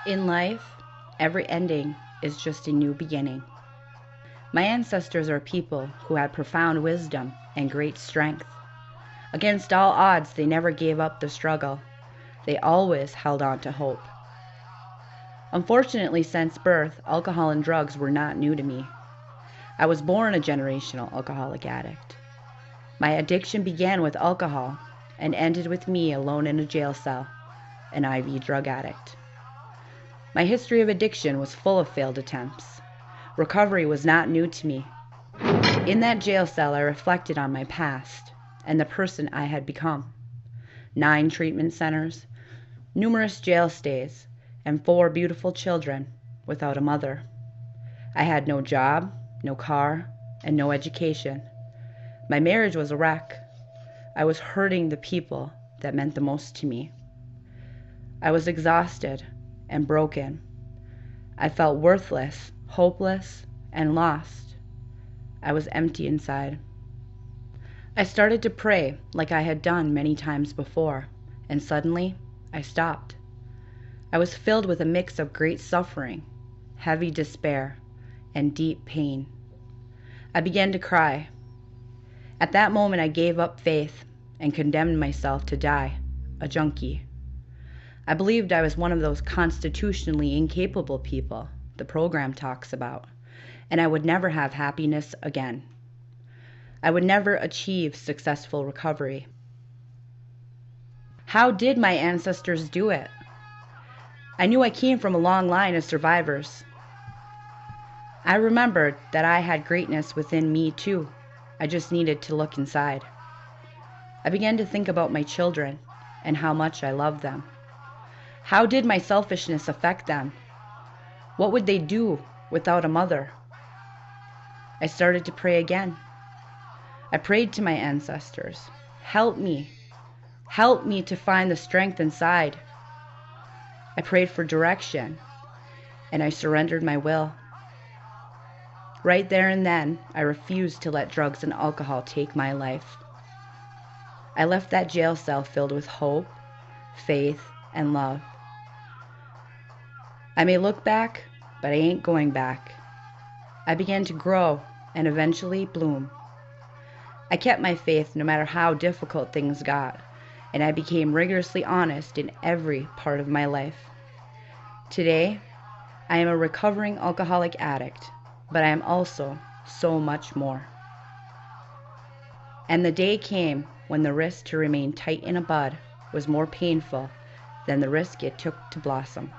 In life, every ending is just a new beginning. My ancestors are people who had profound wisdom and great strength. Against all odds, they never gave up the struggle. They always held on to hope. Unfortunately, since birth, alcohol and drugs were not new to me. I was born a generational alcoholic addict. My addiction began with alcohol and ended with me alone in a jail cell, an IV drug addict. My history of addiction was full of failed attempts. Recovery was not new to me. In that jail cell, I reflected on my past and the person I had become. 9 treatment centers, numerous jail stays, and 4 beautiful children without a mother. I had no job, no car, and no education. My marriage was a wreck. I was hurting the people that meant the most to me. I was exhausted and broken. I felt worthless, hopeless, and lost. I was empty inside. I started to pray like I had done many times before, and suddenly I stopped. I was filled with a mix of great suffering, heavy despair, and deep pain. I began to cry. At that moment, I gave up faith and condemned myself to die, a junkie. I believed I was one of those constitutionally incapable people the program talks about, and I would never have happiness again. I would never achieve successful recovery. How did my ancestors do it? I knew I came from a long line of survivors. I remembered that I had greatness within me too. I just needed to look inside. I began to think about my children and how much I loved them. How did my selfishness affect them? What would they do without a mother? I started to pray again. I prayed to my ancestors, help me to find the strength inside. I prayed for direction, and I surrendered my will. Right there and then, I refused to let drugs and alcohol take my life. I left that jail cell filled with hope, faith, and love. I may look back, but I ain't going back. I began to grow and eventually bloom. I kept my faith no matter how difficult things got, and I became rigorously honest in every part of my life. Today, I am a recovering alcoholic addict, but I am also so much more. And the day came when the risk to remain tight in a bud was more painful than the risk it took to blossom.